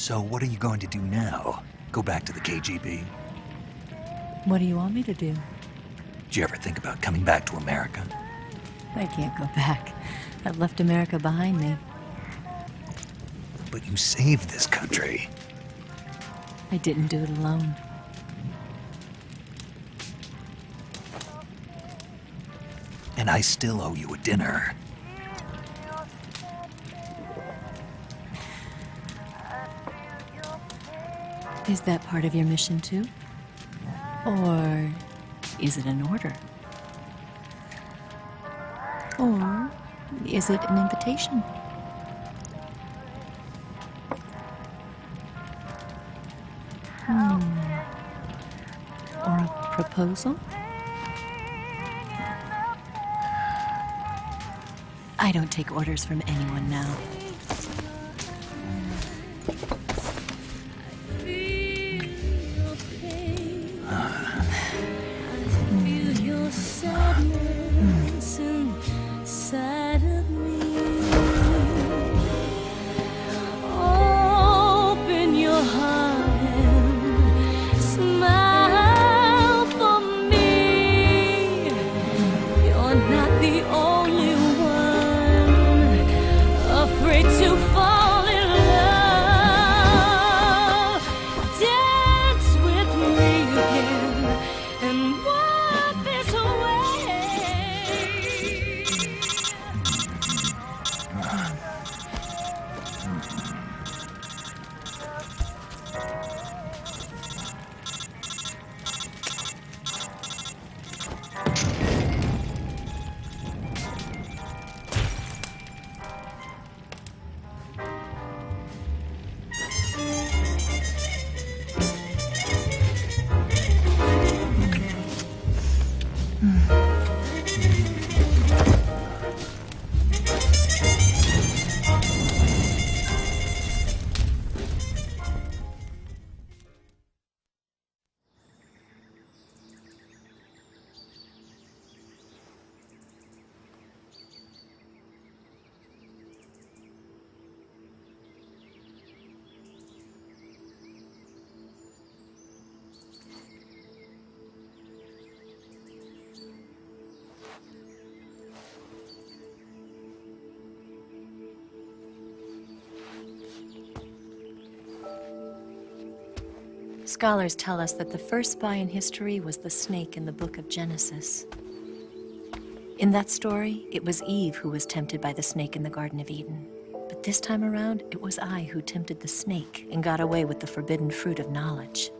So what are you going to do now? Go back to the KGB? What do you want me to do? Did you ever think about coming back to America? I can't go back. I've left America behind me. But you saved this country. I didn't do it alone. And I still owe you a dinner. Is that part of your mission too? Or is it an order? Or is it an invitation? Or a proposal? I don't take orders from anyone now. Scholars tell us that the first spy in history was the snake in the book of Genesis. In that story, it was Eve who was tempted by the snake in the Garden of Eden. But this time around, it was I who tempted the snake and got away with the forbidden fruit of knowledge.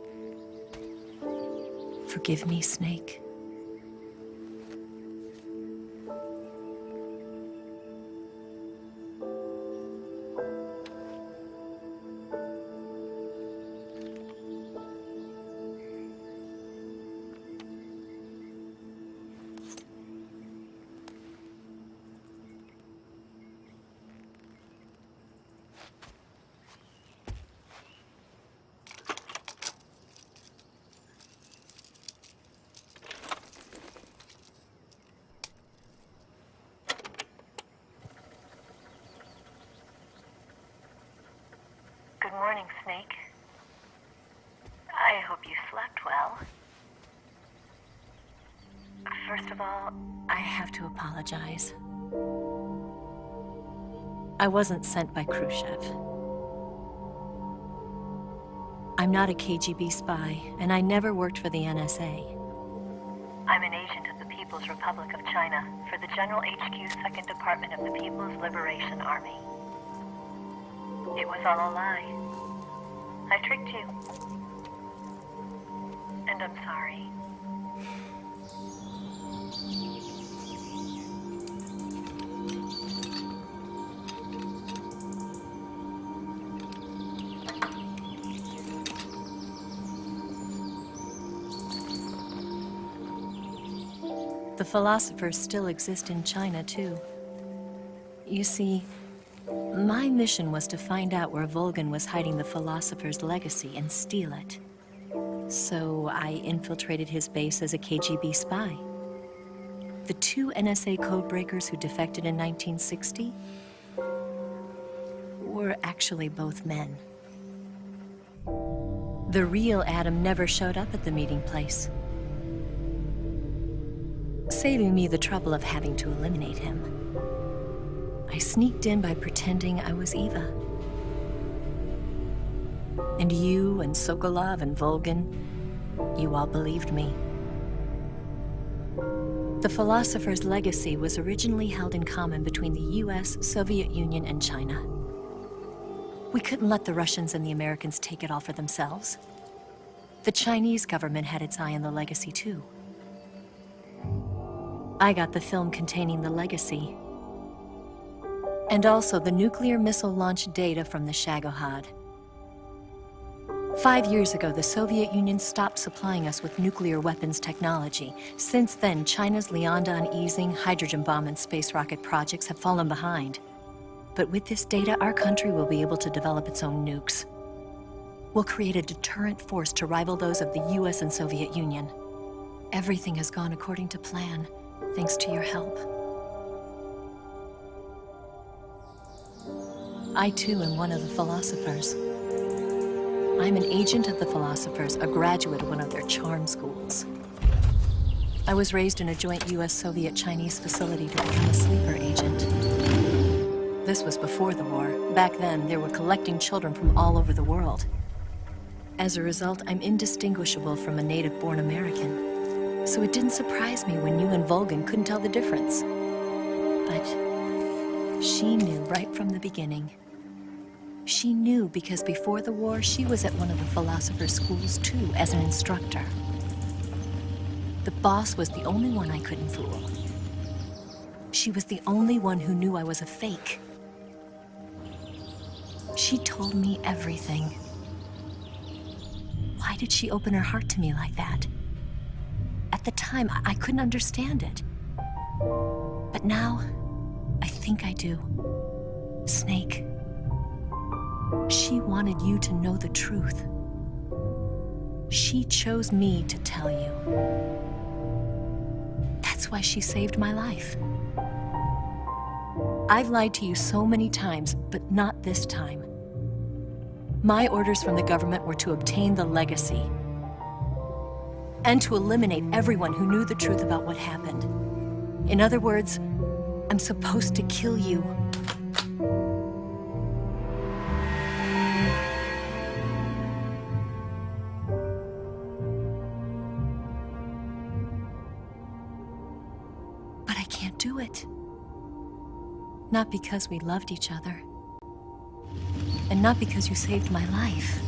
Forgive me, snake. Good morning, Snake. I hope you slept well. First of all, I have to apologize. I wasn't sent by Khrushchev. I'm not a KGB spy, and I never worked for the NSA. I'm an agent of the People's Republic of China for the General HQ 2nd Department of the People's Liberation Army. It was all a lie. I tricked you. And I'm sorry. The philosophers still exist in China, too. You see, my mission was to find out where Volgin was hiding the philosopher's legacy and steal it. So I infiltrated his base as a KGB spy. The two NSA codebreakers who defected in 1960 were actually both men. The real Adam never showed up at the meeting place, saving me the trouble of having to eliminate him. I sneaked in by pretending I was Eva. And you and Sokolov and Volgin, you all believed me. The philosopher's legacy was originally held in common between the US, Soviet Union, and China. We couldn't let the Russians and the Americans take it all for themselves. The Chinese government had its eye on the legacy too. I got the film containing the legacy, and also the nuclear missile launch data from the Shagohod. 5 years ago, the Soviet Union stopped supplying us with nuclear weapons technology. Since then, China's Liaodong easing, hydrogen bomb, and space rocket projects have fallen behind. But with this data, our country will be able to develop its own nukes. We'll create a deterrent force to rival those of the US and Soviet Union. Everything has gone according to plan, thanks to your help. I too am one of the philosophers. I'm an agent of the philosophers, a graduate of one of their charm schools. I was raised in a joint US-Soviet-Chinese facility to become a sleeper agent. This was before the war. Back then, they were collecting children from all over the world. As a result, I'm indistinguishable from a native-born American. So it didn't surprise me when you and Volgin couldn't tell the difference. But she knew right from the beginning. She knew because before the war, she was at one of the philosopher's schools too, as an instructor. The boss was the only one I couldn't fool. She was the only one who knew I was a fake. She told me everything. Why did she open her heart to me like that? At the time, I couldn't understand it. But now, I think I do. Snake. She wanted you to know the truth. She chose me to tell you. That's why she saved my life. I've lied to you so many times, but not this time. My orders from the government were to obtain the legacy and to eliminate everyone who knew the truth about what happened. In other words, I'm supposed to kill you. But I can't do it. Not because we loved each other. And not because you saved my life.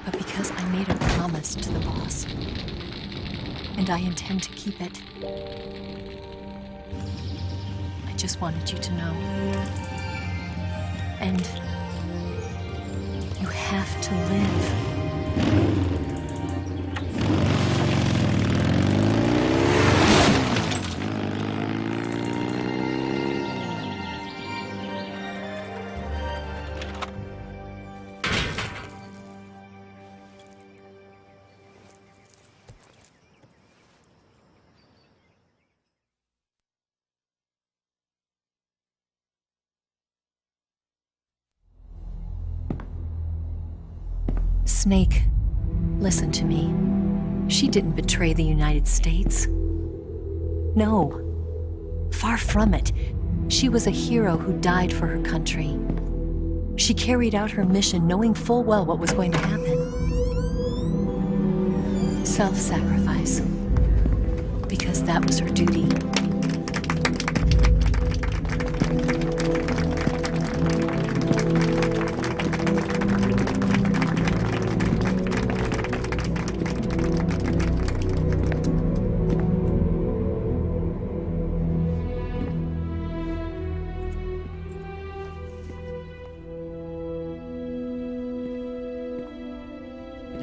But because I made a promise to the boss. And I intend to keep it. I just wanted you to know. And you have to live. Snake, listen to me. She didn't betray the United States. No. Far from it. She was a hero who died for her country. She carried out her mission knowing full well what was going to happen. Self-sacrifice. Because that was her duty.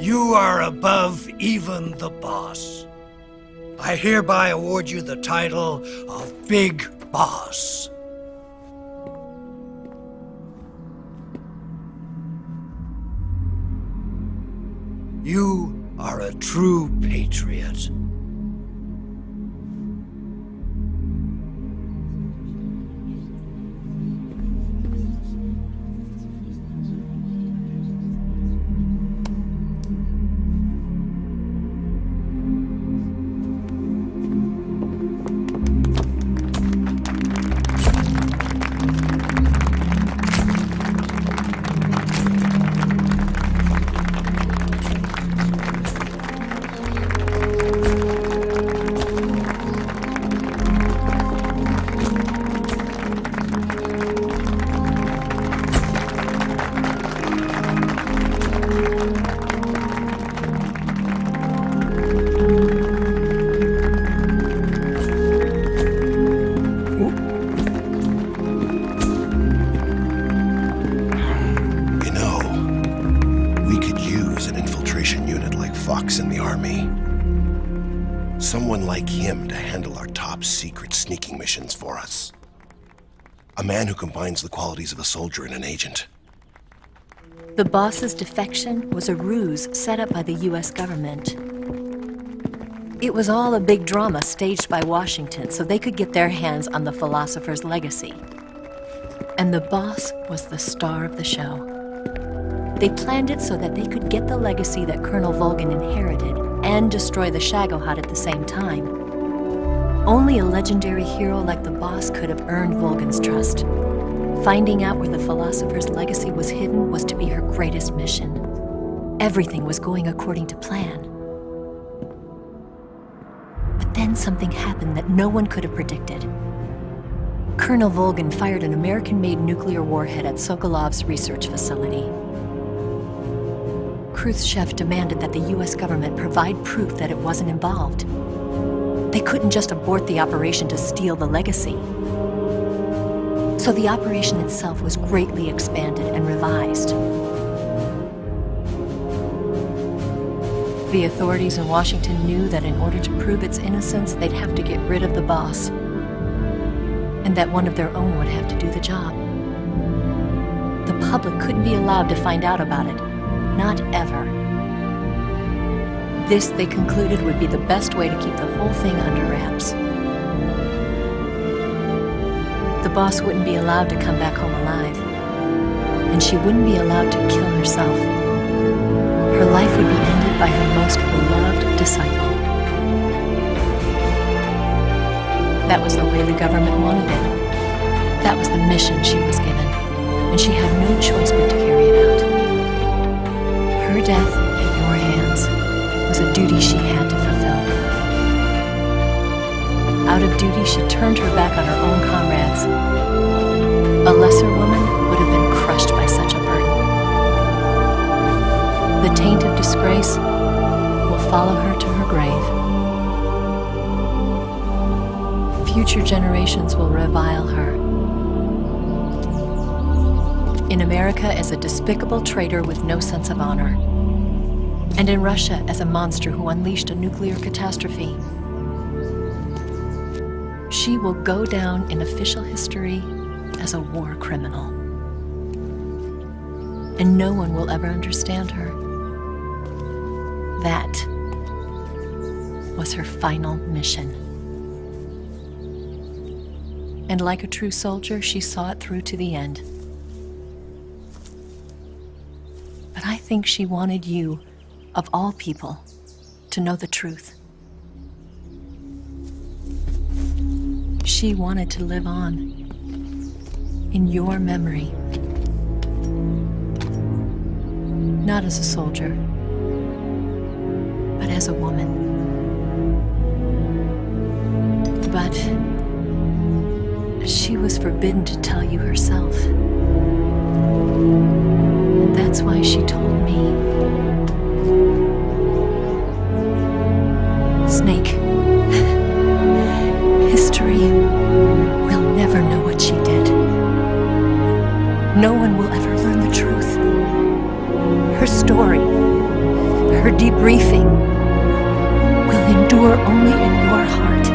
You are above even the boss. I hereby award you the title of Big Boss. You are a true patriot. Fox in the army. Someone like him to handle our top secret sneaking missions for us. A man who combines the qualities of a soldier and an agent. The boss's defection was a ruse set up by the US government. It was all a big drama staged by Washington so they could get their hands on the philosopher's legacy. And the boss was the star of the show. They planned it so that they could get the legacy that Colonel Volgin inherited and destroy the Shagohod at the same time. Only a legendary hero like the boss could have earned Volgin's trust. Finding out where the philosopher's legacy was hidden was to be her greatest mission. Everything was going according to plan. But then something happened that no one could have predicted. Colonel Volgin fired an American-made nuclear warhead at Sokolov's research facility. Khrushchev demanded that the US government provide proof that it wasn't involved. They couldn't just abort the operation to steal the legacy. So the operation itself was greatly expanded and revised. The authorities in Washington knew that in order to prove its innocence, they'd have to get rid of the boss, and that one of their own would have to do the job. The public couldn't be allowed to find out about it. Not ever. This, they concluded, would be the best way to keep the whole thing under wraps. The boss wouldn't be allowed to come back home alive, and she wouldn't be allowed to kill herself. Her life would be ended by her most beloved disciple. That was the way the government wanted it. That was the mission she was given, and she had no choice but to carry it out. Her death in your hands was a duty she had to fulfill. Out of duty, she turned her back on her own comrades. A lesser woman would have been crushed by such a burden. The taint of disgrace will follow her to her grave. Future generations will revile her. In America as a despicable traitor with no sense of honor. And in Russia as a monster who unleashed a nuclear catastrophe. She will go down in official history as a war criminal. And no one will ever understand her. That was her final mission. And like a true soldier, she saw it through to the end. But I think she wanted you, of all people, to know the truth. She wanted to live on in your memory. Not as a soldier, but as a woman. But she was forbidden to tell you herself. And that's why she told me. Snake, history will never know what she did. No one will ever learn the truth. Her story, her debriefing, will endure only in your heart.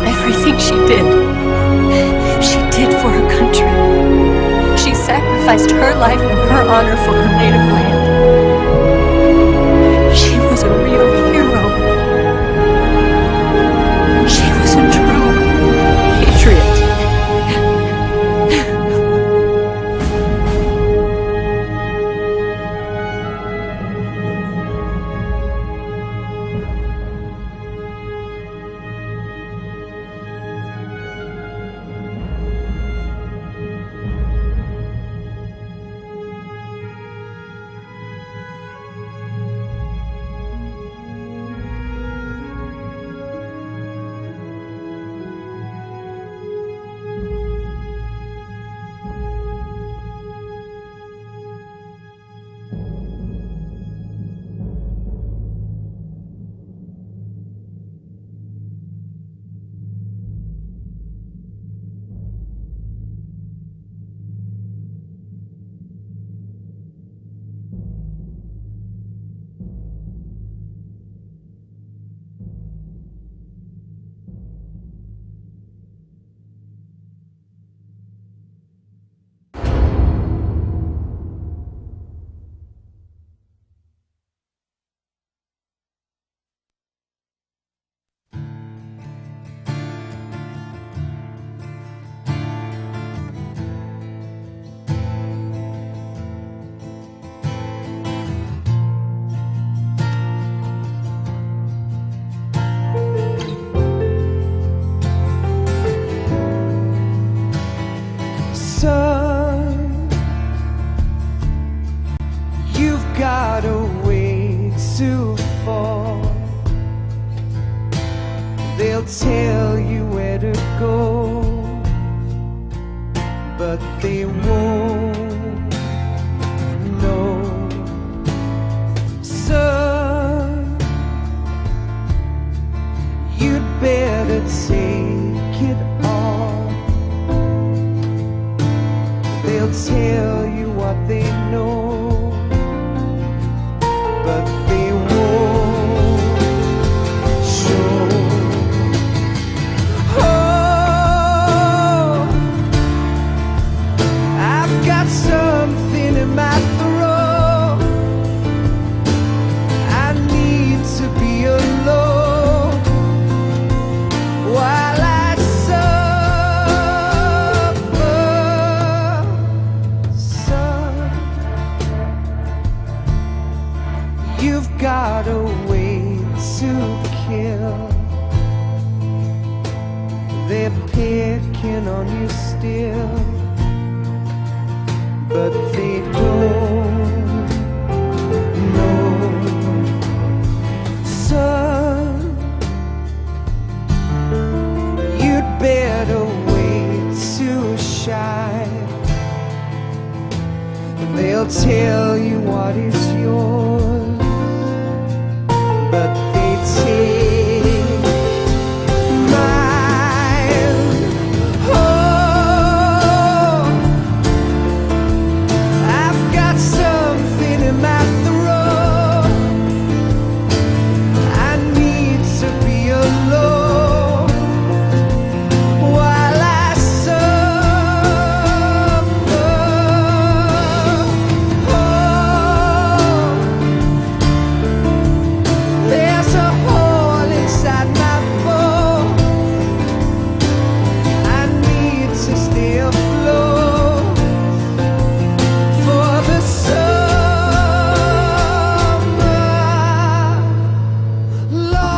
Everything she did for her country. She sacrificed her life and her honor for her native land. She was a real hero. She was a true patriot. They'll tell you where to go, but they won't know. Son, you'd better take it all. They'll tell you what they know, but they won't show. Oh, I've got something in my throat. I need to be alone while I suffer. Son, you've got a way to kill. They're picking on you still, but they don't know. Son, you'd better wait to shine. They'll tell you what is yours, but they take mine. Oh, I've got something in my throat. I need to be alone while I suffer. Oh, there's a hole inside my bones. I need to stay afloat for the summer, Lord.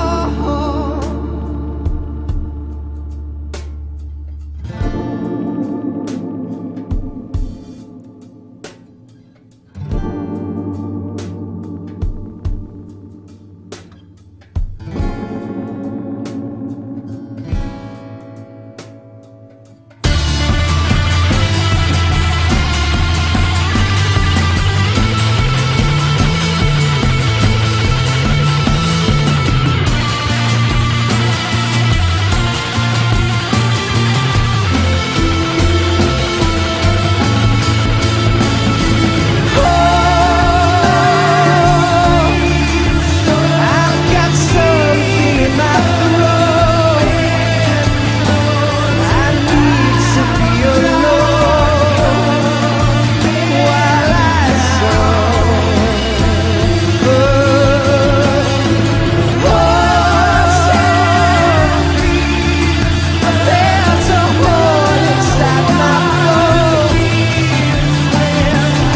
I've got something in my throat. I need to be alone while I suffer. There's a hole inside my bones.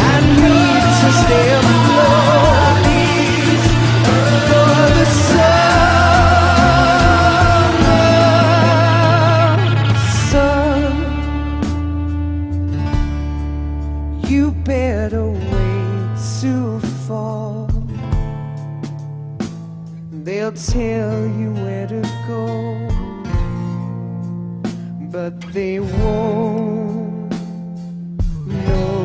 I need to stay afloat for the summer. Son, you better wait to fall. They'll tell you where to go, but they won't know.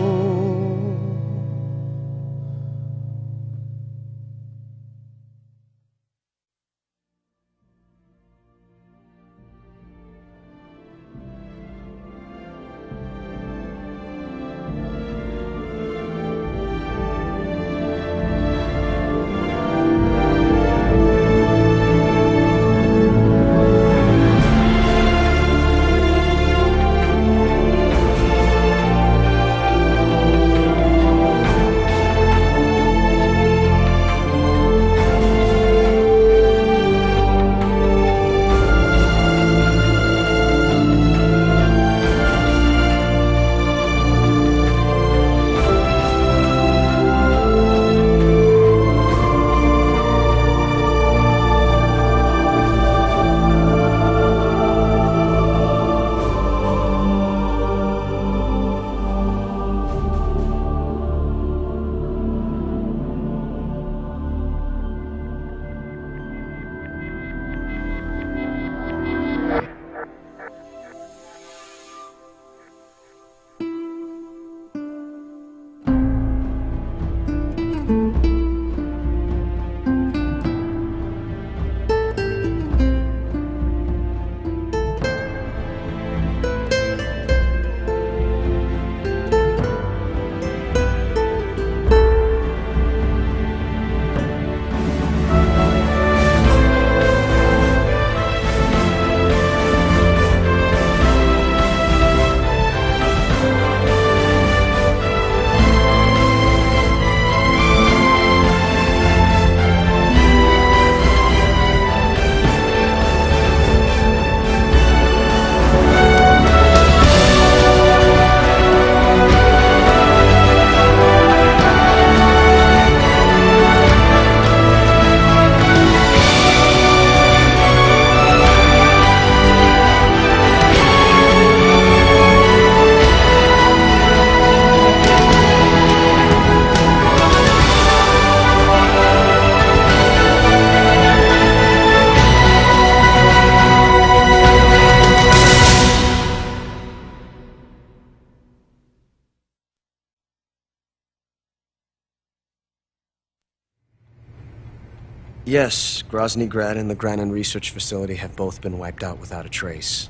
Yes, Grozny Grad and the Granin Research Facility have both been wiped out without a trace.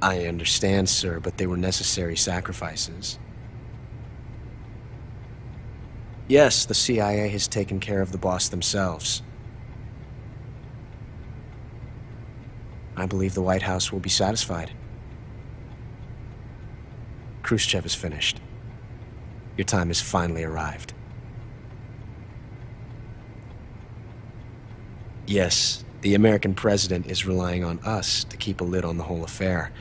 I understand, sir, but they were necessary sacrifices. Yes, the CIA has taken care of the boss themselves. I believe the White House will be satisfied. Khrushchev is finished. Your time has finally arrived. Yes, the American president is relying on us to keep a lid on the whole affair.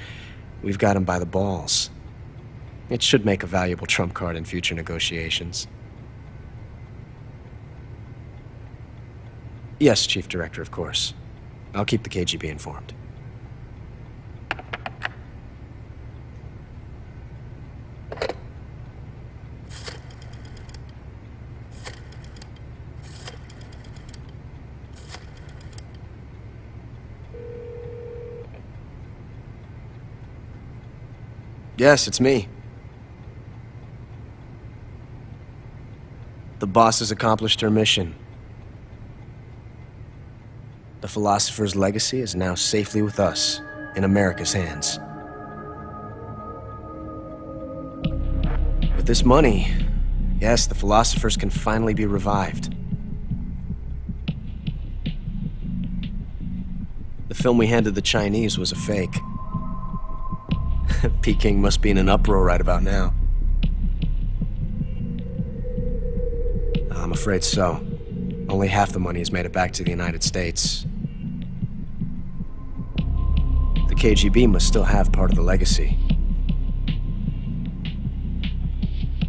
We've got him by the balls. It should make a valuable trump card in future negotiations. Yes, Chief Director, of course. I'll keep the KGB informed. Yes, it's me. The boss has accomplished her mission. The philosopher's legacy is now safely with us, in America's hands. With this money, yes, the philosophers can finally be revived. The film we handed the Chinese was a fake. Peking must be in an uproar right about now. I'm afraid so. Only half the money has made it back to the United States. The KGB must still have part of the legacy.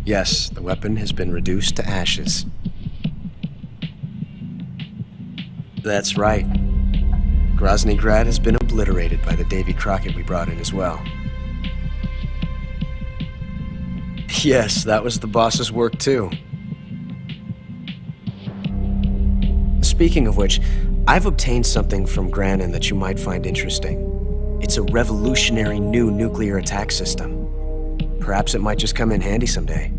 Yes, the weapon has been reduced to ashes. That's right. Grozny Grad has been obliterated by the Davy Crockett we brought in as well. Yes, that was the boss's work too. Speaking of which, I've obtained something from Granin that you might find interesting. It's a revolutionary new nuclear attack system. Perhaps it might just come in handy someday.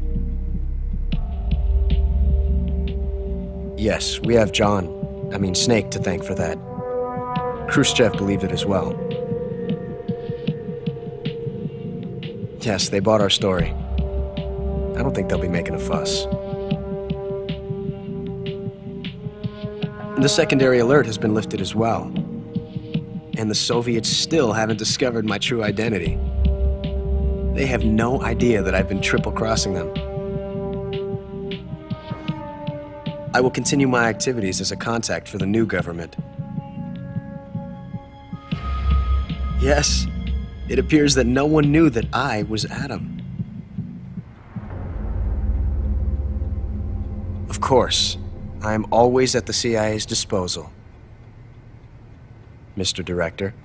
Yes, we have Snake to thank for that. Khrushchev believed it as well. Yes, they bought our story. I don't think they'll be making a fuss. The secondary alert has been lifted as well. And the Soviets still haven't discovered my true identity. They have no idea that I've been triple-crossing them. I will continue my activities as a contact for the new government. Yes, it appears that no one knew that I was Adam. Of course, I am always at the CIA's disposal, Mr. Director.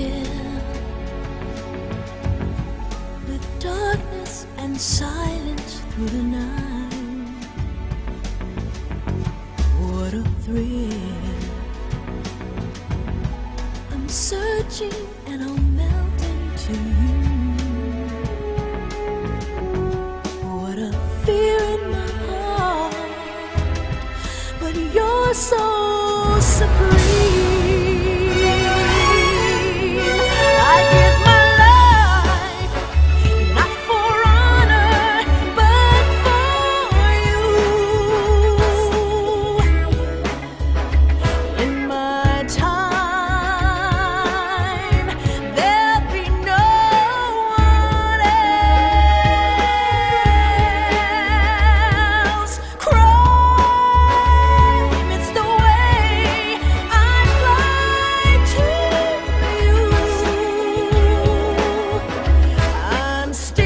here with darkness and silence through the night. What a thrill. I'm searching and I'll melt into you. What a fear in my heart, but you're so supreme. I give my life, not for honor, but for you. In my time, there'll be no one else. Crime, it's the way I fly to you. I'm still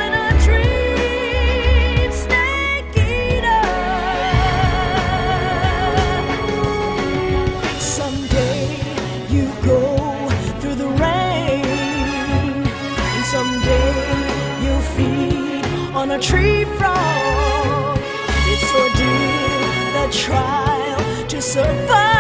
in a dream, snake eater. Someday you go through the rain, and someday you'll feed on a tree frog. It's ordeal, the trial to survive.